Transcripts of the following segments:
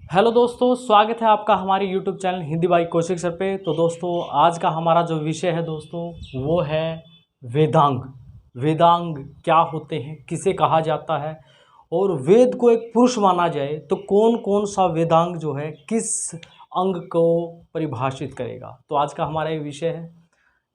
Hello दोस्तों, स्वागत है आपका हमारे YouTube channel Hindi by Kaushik sir पे। तो दोस्तों आज का हमारा जो विषय है दोस्तों वो है वेदांग। वेदांग क्या होते हैं, किसे कहा जाता है, और वेद को एक पुरुष माना जाए तो कौन कौन सा वेदांग जो है किस अंग को परिभाषित करेगा। तो आज का हमारा ये विषय है।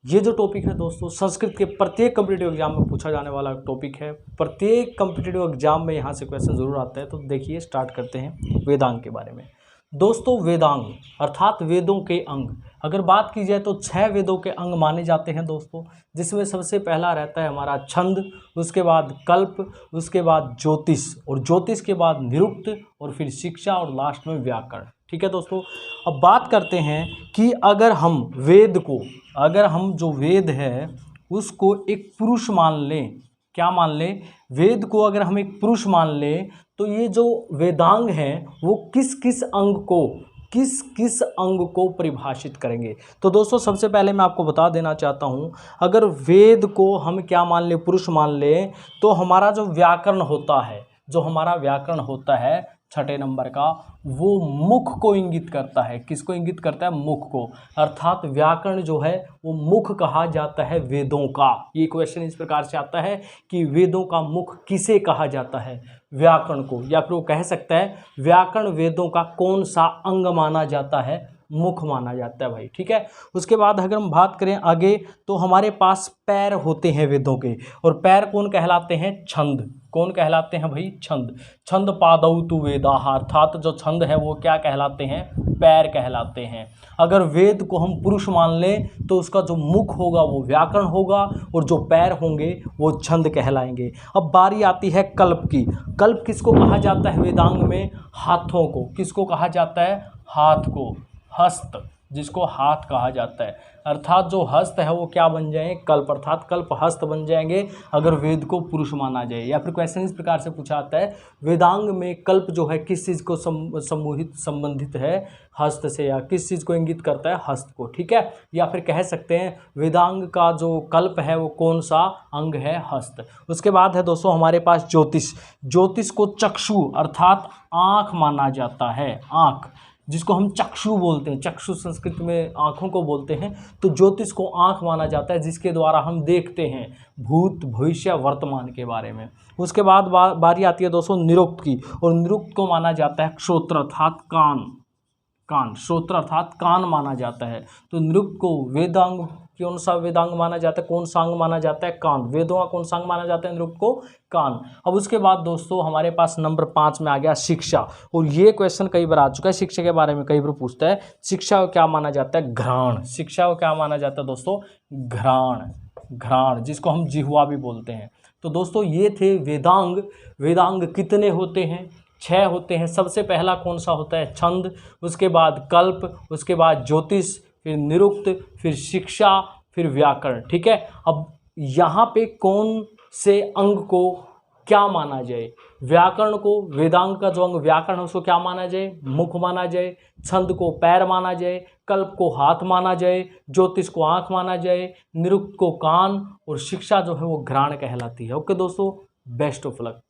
ये जो टॉपिक है दोस्तों संस्कृत के प्रत्येक कम्पिटिटिव एग्जाम में पूछा जाने वाला टॉपिक है। प्रत्येक कम्पिटिटिव एग्जाम में यहाँ से क्वेश्चन ज़रूर आता है। तो देखिए स्टार्ट करते हैं वेदांग के बारे में। दोस्तों वेदांग अर्थात वेदों के अंग, अगर बात की जाए तो 6 वेदों के अंग माने जाते हैं दोस्तों, जिसमें सबसे पहला रहता है हमारा छंद, उसके बाद कल्प, उसके बाद ज्योतिष, और ज्योतिष के बाद निरुक्त, और फिर शिक्षा, और लास्ट में व्याकरण। ठीक है दोस्तों, अब बात करते हैं कि अगर हम वेद को, अगर हम जो वेद है उसको एक पुरुष मान लें, क्या मान लें, वेद को अगर हम एक पुरुष मान लें तो ये जो वेदांग हैं वो किस किस अंग को परिभाषित करेंगे। तो दोस्तों सबसे पहले मैं आपको बता देना चाहता हूँ, अगर वेद को हम क्या मान लें, पुरुष मान लें, तो हमारा जो व्याकरण होता है, जो हमारा व्याकरण होता है 6 नंबर का, वो मुख को इंगित करता है। किसको इंगित करता है? मुख को। अर्थात व्याकरण जो है वो मुख कहा जाता है वेदों का। ये क्वेश्चन इस प्रकार से आता है कि वेदों का मुख किसे कहा जाता है? व्याकरण को। या फिर वो कह सकता है व्याकरण वेदों का कौन सा अंग माना जाता है? मुख माना जाता है भाई। ठीक है, उसके बाद अगर हम बात करें आगे तो हमारे पास पैर होते हैं वेदों के, और पैर कौन कहलाते हैं? छंद। कौन कहलाते हैं भाई? छंद। छंद पादौ तु वेदाः, अर्थात जो छंद है वो क्या कहलाते हैं? पैर कहलाते हैं। अगर वेद को हम पुरुष मान लें तो उसका जो मुख होगा वो व्याकरण होगा, और जो पैर होंगे वो छंद कहलाएंगे। अब बारी आती है कल्प की। कल्प किसको कहा जाता है वेदांग में? हाथों को। किसको कहा जाता है? हाथ को। हस्त, जिसको हाथ कहा जाता है, अर्थात जो हस्त है वो क्या बन जाएंगे? कल्प, अर्थात कल्प हस्त बन जाएंगे अगर वेद को पुरुष माना जाए। या फिर क्वेश्चन इस प्रकार से पूछा आता है, वेदांग में कल्प जो है किस चीज़ को संबंधित है? हस्त से। या किस चीज़ को इंगित करता है? हस्त को। ठीक है, या फिर कह सकते हैं वेदांग का जो कल्प है वो कौन सा अंग है? हस्त। उसके बाद है दोस्तों हमारे पास ज्योतिष। ज्योतिष को चक्षु अर्थात आँख माना जाता है। आँख, जिसको हम चक्षु बोलते हैं, चक्षु संस्कृत में आँखों को बोलते हैं। तो ज्योतिष को आँख माना जाता है जिसके द्वारा हम देखते हैं भूत भविष्य वर्तमान के बारे में। उसके बाद बारी आती है दोस्तों निरुक्त की, और निरुक्त को माना जाता है श्रोत्र अर्थात कान। कान, श्रोत्र अर्थात कान माना जाता है। तो निरुक्त को वेदांग, कौन सा वेदांग माना जाता है? कौन सा अंग माना जाता है? कान। वेदों का कौन सा अंग माना जाता है निरुक्त को? कान। अब उसके बाद दोस्तों हमारे पास नंबर 5 में आ गया शिक्षा, और ये क्वेश्चन कई बार आ चुका है, शिक्षा के बारे में कई बार पूछता है। शिक्षा को क्या माना जाता है? घ्राण। शिक्षा को क्या माना जाता है दोस्तों? घ्राण। घ्राण, जिसको हम जिह्वा भी बोलते हैं। तो दोस्तों ये थे वेदांग। वेदांग कितने होते हैं? 6 होते हैं। सबसे पहला कौन सा होता है? छंद, उसके बाद कल्प, उसके बाद ज्योतिष, फिर निरुक्त, फिर शिक्षा, फिर व्याकरण। ठीक है, अब यहाँ पे कौन से अंग को क्या माना जाए? व्याकरण को, वेदांग का जो अंग व्याकरण है उसको क्या माना जाए? मुख माना जाए। छंद को पैर माना जाए। कल्प को हाथ माना जाए। ज्योतिष को आँख माना जाए। निरुक्त को कान, और शिक्षा जो है वो घ्राण कहलाती है। ओके दोस्तों, बेस्ट ऑफ लक।